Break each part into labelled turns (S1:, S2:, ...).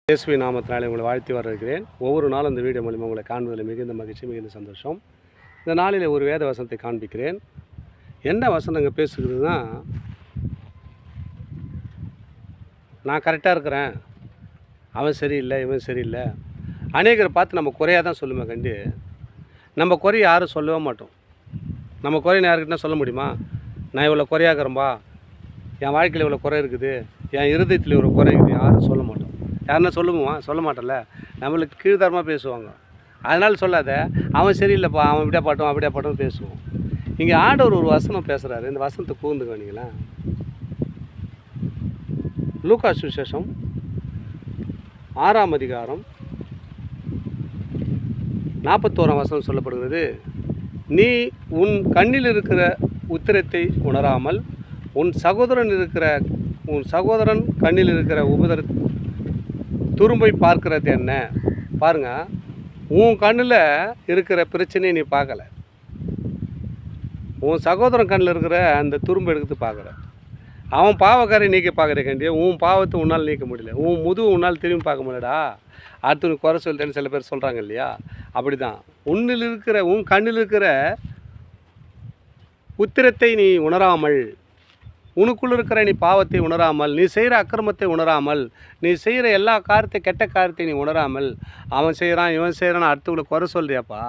S1: இயேசுவின் நாமத்தினாலே உங்களை வாழ்த்தி வரவேற்கிறேன். ஒவ்வொரு நாளும் இந்த வீடியோ மூலிமா உங்களை காண்பதில் மிகுந்த மகிழ்ச்சி, மிகுந்த சந்தோஷம். இந்த நாளில் ஒரு வேத வசனத்தை காண்பிக்கிறேன். என்ன வசனம் இங்கே பேசுகிறதுனா, நான் கரெக்டாக இருக்கிறேன், அவன் சரியில்லை, இவன் சரியில்லை. அநேகரை பார்த்து நம்ம குறையாக தான் சொல்லுமே கண்டு, நம்ம குறைய யாரும் சொல்லவே மாட்டோம். நம்ம குறைய யாருக்கிட்ட சொல்ல முடியுமா? நான் இவ்வளோ குறையாகிறேன்பா, என் வாழ்க்கையில் இவ்வளோ குறை இருக்குது, என் இருதயத்தில் இவ்வளோ குறை இருக்குது, யாரும் சொல்ல மாட்டோம். யாருன்னா சொல்லுவோம், சொல்ல மாட்டோம்ல. நம்மளுக்கு கீழ்த்தரமாக பேசுவாங்க. அதனால் சொல்லாத, அவன் சரியில்லைப்பா, அவன் இப்படியா பாட்டும் அப்படியா பாட்டும் பேசுவோம். இங்கே ஆண்டவர் ஒரு வசனம் பேசுகிறாரு. இந்த வசனத்தை கூர்ந்துக்கணிங்களா? லூக்கா சுவிசேஷம் 6ஆம் அதிகாரம் 41ஆம் வசனம் சொல்லப்படுகிறது. நீ உன் கண்ணில் இருக்கிற உத்திரத்தை உணராமல் உன் சகோதரன் கண்ணில் இருக்கிற துரும்பை பார்க்கறது என்ன? பாருங்க, உன் கண்ணில் இருக்கிற பிரச்சனையை நீ பார்க்கல, உன் சகோதரன் கண்ணில் இருக்கிற அந்த துரும்பை எடுத்து பார்க்குற. அவன் பாவக்காரை நீக்க பார்க்குற கண்டிய உன் பாவத்தை உன்னால் நீக்க முடியல, உன் முதுகு உன்னால் திரும்பி பார்க்க முடியலடா. அடுத்து குறை சொல்லிட்டேன்னு சில பேர் சொல்கிறாங்க இல்லையா? அப்படி தான் உன் கண்ணில் இருக்கிற உத்திரத்தை நீ உணராமல், உனக்குள் இருக்கிற நீ பாவத்தை உணராமல், நீ செய்கிற அக்கிரமத்தை உணராமல், நீ செய்கிற எல்லா கெட்ட காரியத்தை நீ உணராமல், அவன் செய்கிறான் இவன் செய்கிறான் அடுத்தவங்களை குறை சொல்றியாப்பா.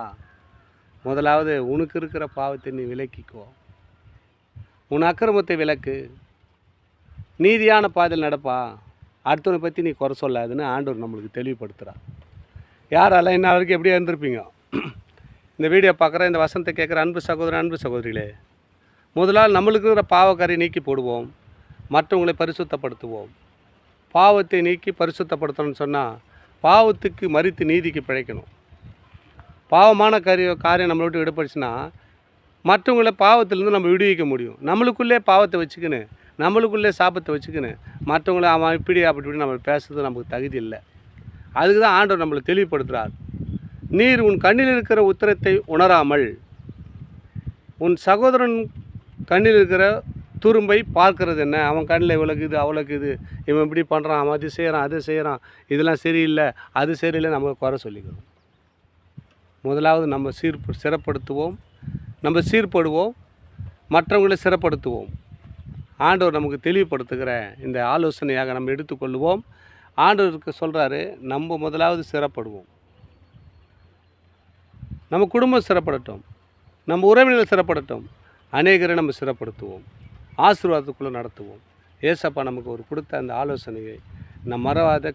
S1: முதலாவது உனக்கு இருக்கிற பாவத்தை நீ விலக்கிக்கோ, உன் அக்கிரமத்தை விலக்கு, நீதியான பாதையில் நடப்பா, அடுத்தவனை பற்றி நீ குறை சொல்லாதுன்னு ஆண்டவர் நம்மளுக்கு தெளிவுபடுத்துகிறார். யாரெல்லாம் இன்ன வரைக்கும் எப்படியா இருந்திருப்பீங்க? இந்த வீடியோ பார்க்குற, இந்த வசனத்தை கேட்குற அன்பு சகோதரன், அன்பு சகோதரிகளே, முதலால் நம்மளுக்கு இருக்கிற பாவக்காரை நீக்கி போடுவோம், மற்றவங்களை பரிசுத்தப்படுத்துவோம். பாவத்தை நீக்கி பரிசுத்தப்படுத்தணும்னு சொன்னால் பாவத்துக்கு மறித்து நீதிக்கு பிழைக்கணும். பாவமான காரியம் நம்மளை விட்டு விடுபடுச்சுன்னா மற்றவங்கள பாவத்திலேருந்து நம்ம விடுவிக்க முடியும். நம்மளுக்குள்ளே பாவத்தை வச்சுக்கின்னு, நம்மளுக்குள்ளே சாபத்தை வச்சுக்கின்னு மற்றவங்கள அவன் அப்படி நம்ம பேசுறது நமக்கு தகுதி இல்லை. அதுக்கு தான் ஆண்டவர் நம்மளை தெளிவுபடுத்துகிறார். நீர் உன் கண்ணில் இருக்கிற உத்திரத்தை உணராமல் உன் சகோதரன் கண்ணில் இருக்கிற துரும்பை பார்க்கறது என்ன? அவன் கண்ணில் இவ்வளோக்கு இது அவ்வளோக்கு இது, இவன் இப்படி பண்ணுறான், அவன் அது செய்கிறான் அது செய்கிறான், இதெல்லாம் சரியில்லை அது சரியில்லை நம்ம குறை சொல்லிக்கிறோம். முதலாவது நம்ம சிறப்படுத்துவோம், நம்ம சீர்படுவோம், மற்றவங்களை சிறப்படுத்துவோம். ஆண்டவர் நமக்கு தெளிவுபடுத்துகிற இந்த ஆலோசனையாக நம்ம எடுத்துக்கொள்வோம். ஆண்டவருக்கு சொல்கிறாரு, நம்ம முதலாவது சிறப்படுவோம். நம்ம குடும்பம் சிறப்படட்டும், நம்ம உறவினர்கள் சிறப்படட்டும், அநேகரை நம்ம சிறப்படுத்துவோம், ஆசீர்வாதத்துக்குள்ளே நடத்துவோம். ஏசப்பா நமக்கு ஒரு கொடுத்த அந்த ஆலோசனையை நம்ம மறவாத